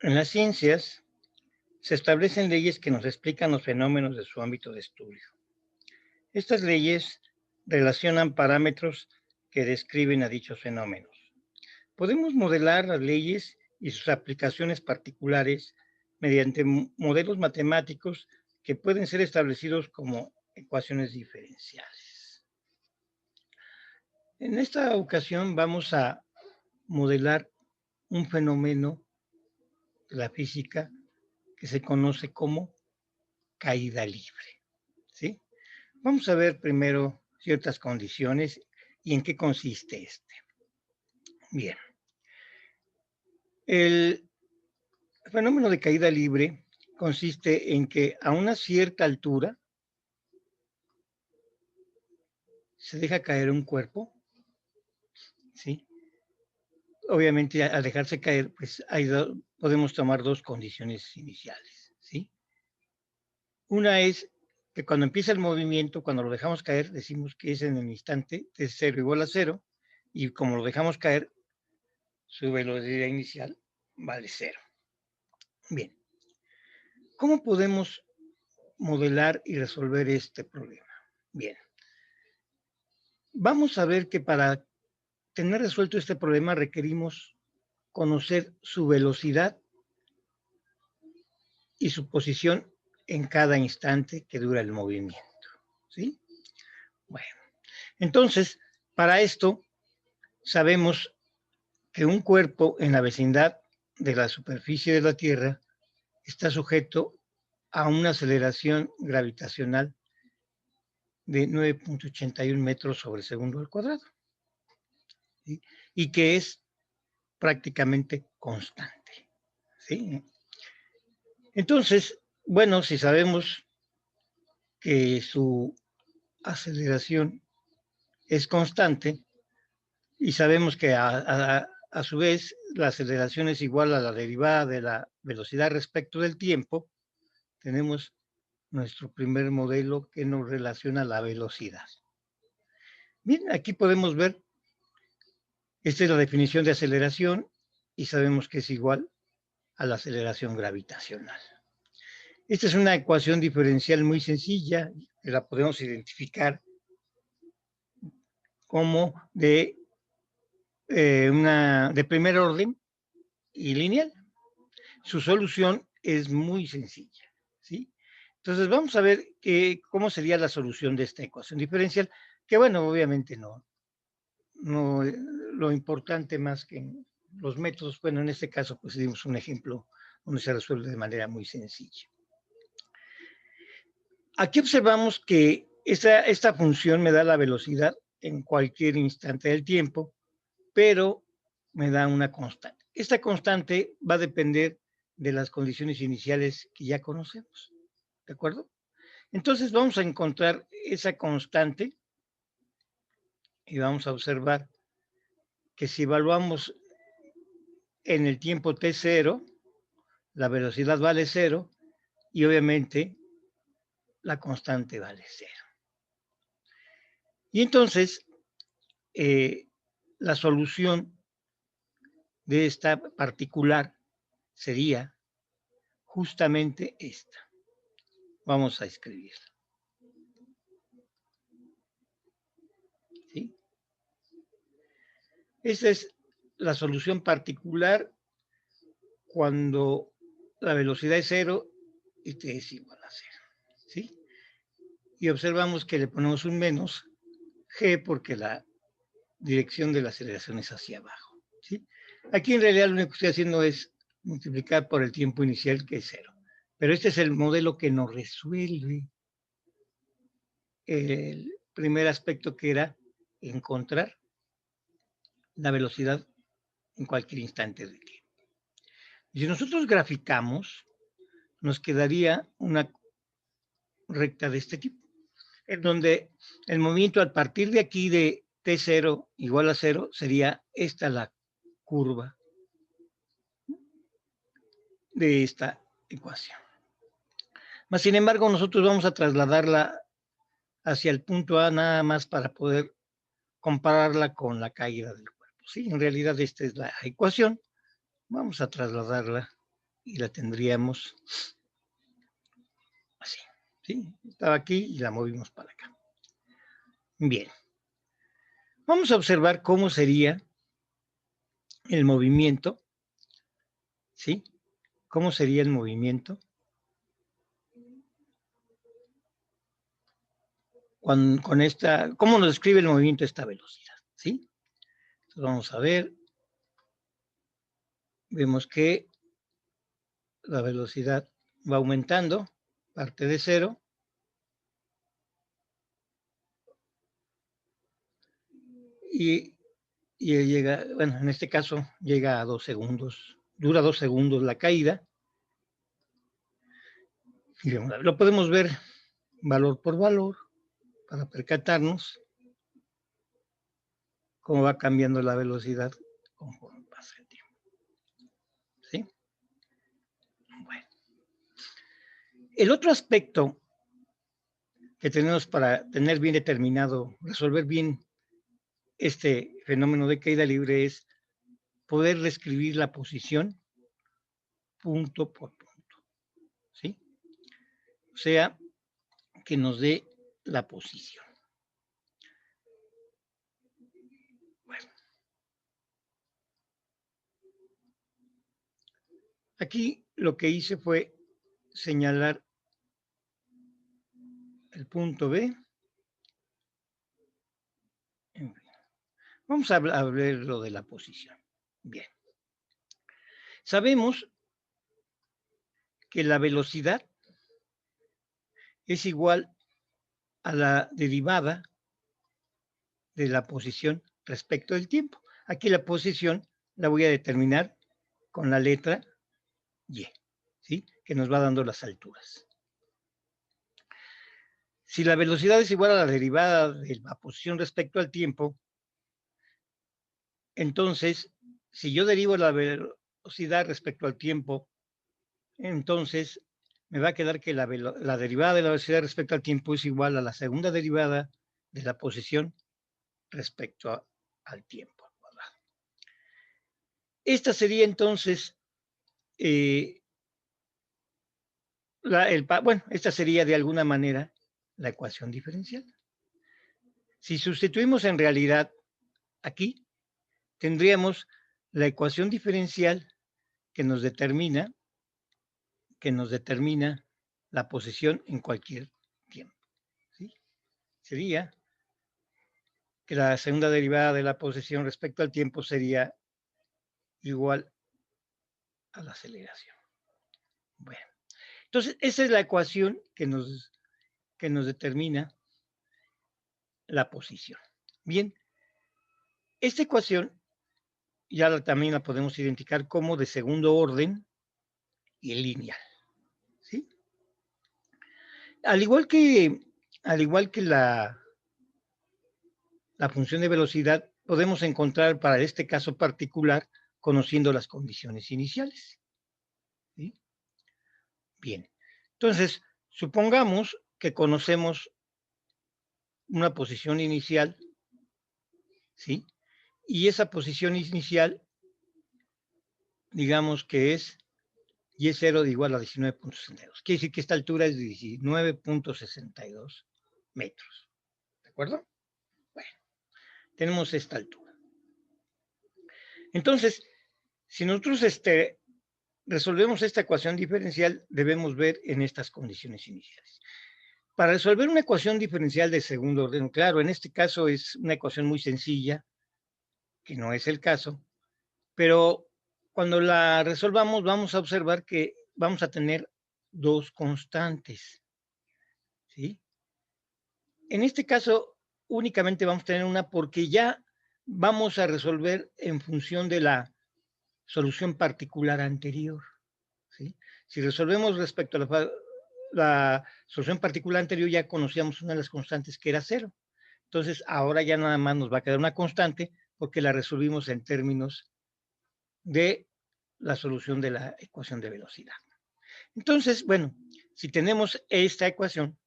En las ciencias se establecen leyes que nos explican los fenómenos de su ámbito de estudio. Estas leyes relacionan parámetros que describen a dichos fenómenos. Podemos modelar las leyes y sus aplicaciones particulares mediante modelos matemáticos que pueden ser establecidos como ecuaciones diferenciales. En esta ocasión vamos a modelar un fenómeno de la física que se conoce como caída libre, ¿sí? Vamos a ver primero ciertas condiciones y en qué consiste este. Bien. El fenómeno de caída libre consiste en que a una cierta altura se deja caer un cuerpo, ¿sí? Obviamente al dejarse caer, pues podemos tomar dos condiciones iniciales, ¿sí? Una es que cuando empieza el movimiento, cuando lo dejamos caer, decimos que es en el instante de 0 igual a 0, y como lo dejamos caer, su velocidad inicial vale 0. Bien, ¿cómo podemos modelar y resolver este problema? Bien, vamos a ver que para tener resuelto este problema requerimos conocer su velocidad y su posición en cada instante que dura el movimiento, ¿sí? Bueno, entonces, para esto sabemos que un cuerpo en la vecindad de la superficie de la Tierra está sujeto a una aceleración gravitacional de 9.81 metros sobre segundo al cuadrado, ¿sí? Y que es prácticamente constante, ¿sí? Entonces, bueno, si sabemos que su aceleración es constante y sabemos que a su vez la aceleración es igual a la derivada de la velocidad respecto del tiempo, tenemos nuestro primer modelo que nos relaciona la velocidad. Bien, aquí podemos ver, esta es la definición de aceleración y sabemos que es igual a la aceleración gravitacional. Esta es una ecuación diferencial muy sencilla, que la podemos identificar como de primer orden y lineal. Su solución es muy sencilla, ¿sí? Entonces vamos a ver cómo sería la solución de esta ecuación diferencial, que bueno, obviamente no lo importante más que en los métodos, bueno, en este caso pues dimos un ejemplo donde se resuelve de manera muy sencilla. Aquí observamos que esta función me da la velocidad en cualquier instante del tiempo, pero me da una constante. Esta constante va a depender de las condiciones iniciales que ya conocemos, ¿de acuerdo? Entonces vamos a encontrar esa constante y vamos a observar que si evaluamos en el tiempo t0, la velocidad vale 0 y obviamente la constante vale 0. Y entonces la solución de esta particular sería justamente esta. Vamos a escribirla. ¿Sí? Esta es la solución particular cuando la velocidad es 0 y t es igual a 0. ¿Sí? Y observamos que le ponemos un menos g porque la dirección de la aceleración es hacia abajo, ¿sí? Aquí en realidad lo único que estoy haciendo es multiplicar por el tiempo inicial, que es 0. Pero este es el modelo que nos resuelve el primer aspecto, que era encontrar la velocidad en cualquier instante del tiempo. Si nosotros graficamos, nos quedaría una recta de este tipo, en donde el movimiento a partir de aquí de t0 igual a 0 sería esta la curva de esta ecuación. Mas, sin embargo, nosotros vamos a trasladarla hacia el punto A nada más para poder compararla con la caída del cuerpo. Sí, en realidad esta es la ecuación. Vamos a trasladarla y la tendríamos así, ¿sí? Estaba aquí y la movimos para acá. Bien. Vamos a observar cómo sería el movimiento, ¿sí? ¿Cómo sería el movimiento con esta, cómo nos describe el movimiento esta velocidad, ¿sí? Entonces vamos a ver, vemos que la velocidad va aumentando, parte de cero, y llega, bueno, en este caso llega a 2 segundos, dura 2 segundos la caída, y lo podemos ver valor por valor para percatarnos cómo va cambiando la velocidad conforme pasa el tiempo. ¿Sí? Bueno. El otro aspecto que tenemos para tener bien determinado, resolver bien este fenómeno de caída libre es poder reescribir la posición punto por punto. ¿Sí? O sea, que nos dé la posición. Bueno. Aquí lo que hice fue señalar el punto B. En fin. Vamos a ver lo de la posición. Bien. Sabemos que la velocidad es igual a la derivada de la posición respecto del tiempo. Aquí la posición la voy a determinar con la letra Y, ¿sí? Que nos va dando las alturas. Si la velocidad es igual a la derivada de la posición respecto al tiempo, entonces, si yo derivo la velocidad respecto al tiempo, entonces me va a quedar que la derivada de la velocidad respecto al tiempo es igual a la segunda derivada de la posición respecto al tiempo. ¿Verdad? Esta sería entonces, bueno, esta sería de alguna manera la ecuación diferencial. Si sustituimos en realidad aquí, tendríamos la ecuación diferencial que nos determina la posición en cualquier tiempo. ¿Sí? Sería que la segunda derivada de la posición respecto al tiempo sería igual a la aceleración. Bueno, entonces esa es la ecuación que nos determina la posición. Bien, esta ecuación también la podemos identificar como de segundo orden y lineal. ¿Sí? Al igual que la función de velocidad, podemos encontrar para este caso particular conociendo las condiciones iniciales. ¿Sí? Bien, entonces, supongamos que conocemos una posición inicial, ¿sí? Y esa posición inicial, digamos que es Y0 de igual a 19.62. Quiere decir que esta altura es de 19.62 metros. ¿De acuerdo? Bueno, tenemos esta altura. Entonces, si nosotros resolvemos esta ecuación diferencial, debemos ver en estas condiciones iniciales. Para resolver una ecuación diferencial de segundo orden, claro, en este caso es una ecuación muy sencilla, que no es el caso, pero cuando la resolvamos vamos a observar que vamos a tener dos constantes, ¿sí? En este caso únicamente vamos a tener una porque ya vamos a resolver en función de la solución particular anterior, ¿sí? Si resolvemos respecto a la solución particular anterior, ya conocíamos una de las constantes que era 0. Entonces, ahora ya nada más nos va a quedar una constante porque la resolvimos en términos de la solución de la ecuación de velocidad. Entonces, bueno, si tenemos esta ecuación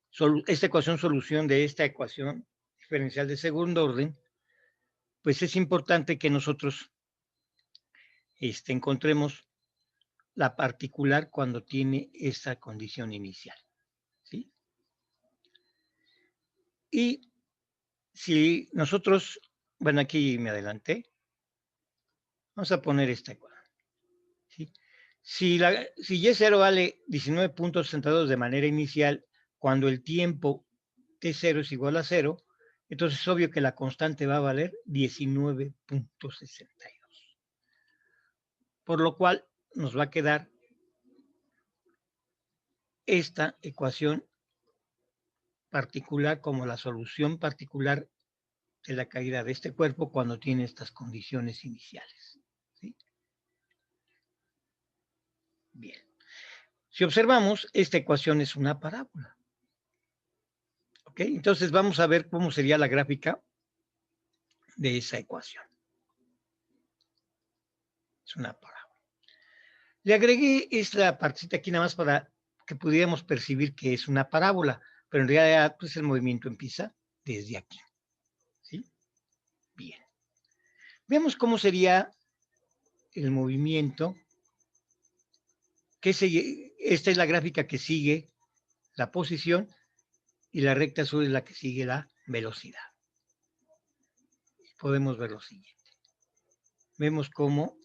solución de esta ecuación diferencial de segundo orden, pues es importante que nosotros encontremos la particular cuando tiene esa condición inicial, ¿sí? Y si nosotros, bueno, aquí me adelanté, vamos a poner esta ecuación, ¿sí? Si Y0 vale 19.62 de manera inicial, cuando el tiempo T0 es igual a 0, entonces es obvio que la constante va a valer 19.62. Por lo cual nos va a quedar esta ecuación particular como la solución particular de la caída de este cuerpo cuando tiene estas condiciones iniciales, ¿sí? Bien. Si observamos, esta ecuación es una parábola. ¿Ok? Entonces vamos a ver cómo sería la gráfica de esa ecuación. Es una parábola. Le agregué esta partecita aquí nada más para que pudiéramos percibir que es una parábola, pero en realidad pues el movimiento empieza desde aquí, ¿sí? Bien. Veamos cómo sería el movimiento. Esta es la gráfica que sigue la posición y la recta azul es la que sigue la velocidad. Podemos ver lo siguiente. Vemos cómo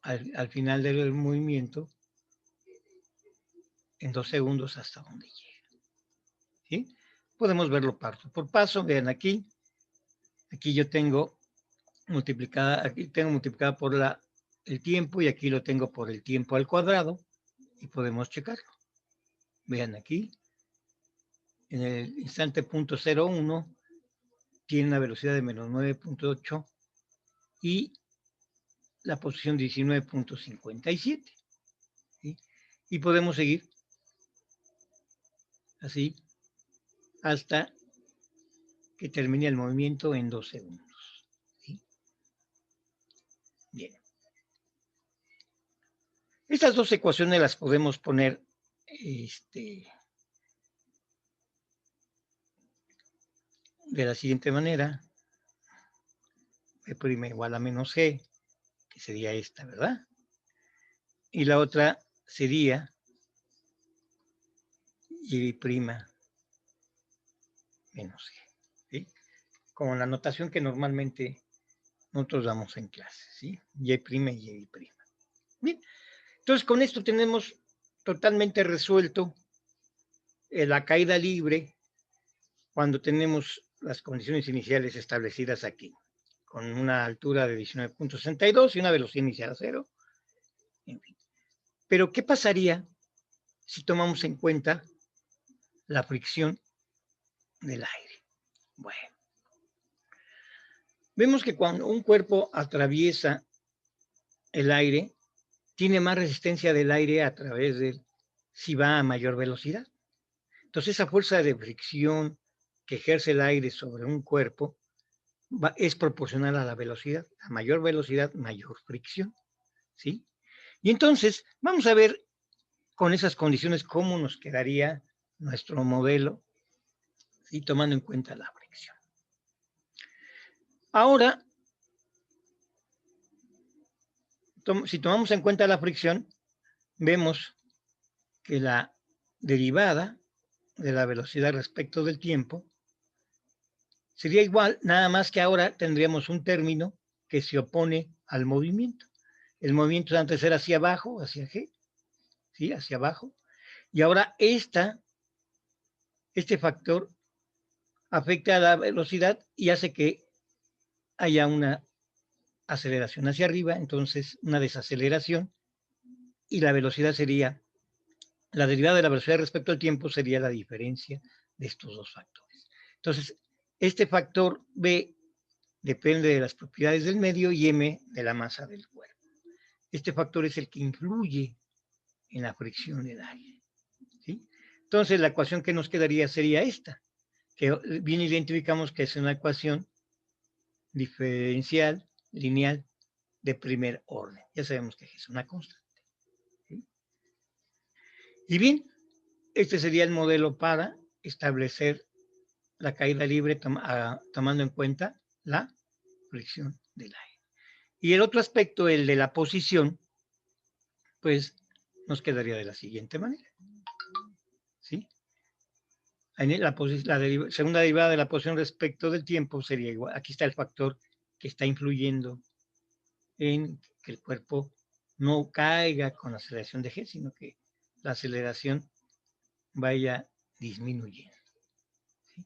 al final del movimiento, en 2 segundos hasta donde llega, ¿sí? Podemos verlo paso por paso. Vean aquí yo tengo multiplicada por el tiempo y aquí lo tengo por el tiempo al cuadrado y podemos checarlo. Vean aquí, en el instante 0.01 tiene una velocidad de menos 9.8 y la posición 19.57, ¿sí? Y podemos seguir así hasta que termine el movimiento en 2 segundos, ¿sí? Bien. Estas dos ecuaciones las podemos poner de la siguiente manera. B' igual a menos G, que sería esta, ¿verdad? Y la otra sería Y' menos G, ¿sí? Como la notación que normalmente nosotros damos en clase, ¿sí? Y' y Y'. Bien, entonces con esto tenemos totalmente resuelto la caída libre cuando tenemos las condiciones iniciales establecidas aquí, con una altura de 19.62 y una velocidad inicial a 0, en fin. Pero, ¿qué pasaría si tomamos en cuenta la fricción del aire? Bueno, vemos que cuando un cuerpo atraviesa el aire, tiene más resistencia del aire a través de si va a mayor velocidad. Entonces, esa fuerza de fricción que ejerce el aire sobre un cuerpo es proporcional a la velocidad. A mayor velocidad, mayor fricción, ¿sí? Y entonces, vamos a ver con esas condiciones cómo nos quedaría nuestro modelo, ¿sí? Tomando en cuenta la fricción. Ahora, si tomamos en cuenta la fricción, vemos que la derivada de la velocidad respecto del tiempo sería igual, nada más que ahora tendríamos un término que se opone al movimiento. El movimiento antes era hacia abajo, hacia G, ¿sí? Hacia abajo. Y ahora este factor afecta a la velocidad y hace que haya una aceleración hacia arriba, entonces una desaceleración, y la velocidad sería, la derivada de la velocidad respecto al tiempo sería la diferencia de estos dos factores. Entonces, este factor B depende de las propiedades del medio y M de la masa del cuerpo. Este factor es el que influye en la fricción del aire, ¿sí? Entonces, la ecuación que nos quedaría sería esta, que bien identificamos que es una ecuación diferencial lineal de primer orden. Ya sabemos que es una constante, ¿sí? Y bien, este sería el modelo para establecer la caída libre tomando en cuenta la fricción del aire. Y el otro aspecto, el de la posición, pues nos quedaría de la siguiente manera, ¿sí? La segunda derivada de la posición respecto del tiempo sería igual. Aquí está el factor que está influyendo en que el cuerpo no caiga con la aceleración de g, sino que la aceleración vaya disminuyendo, ¿sí?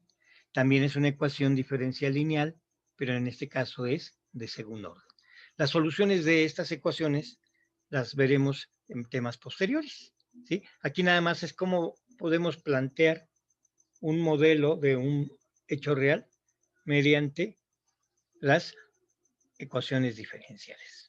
También es una ecuación diferencial lineal, pero en este caso es de segundo orden. Las soluciones de estas ecuaciones las veremos en temas posteriores, ¿sí? Aquí nada más es cómo podemos plantear un modelo de un hecho real mediante las ecuaciones diferenciales.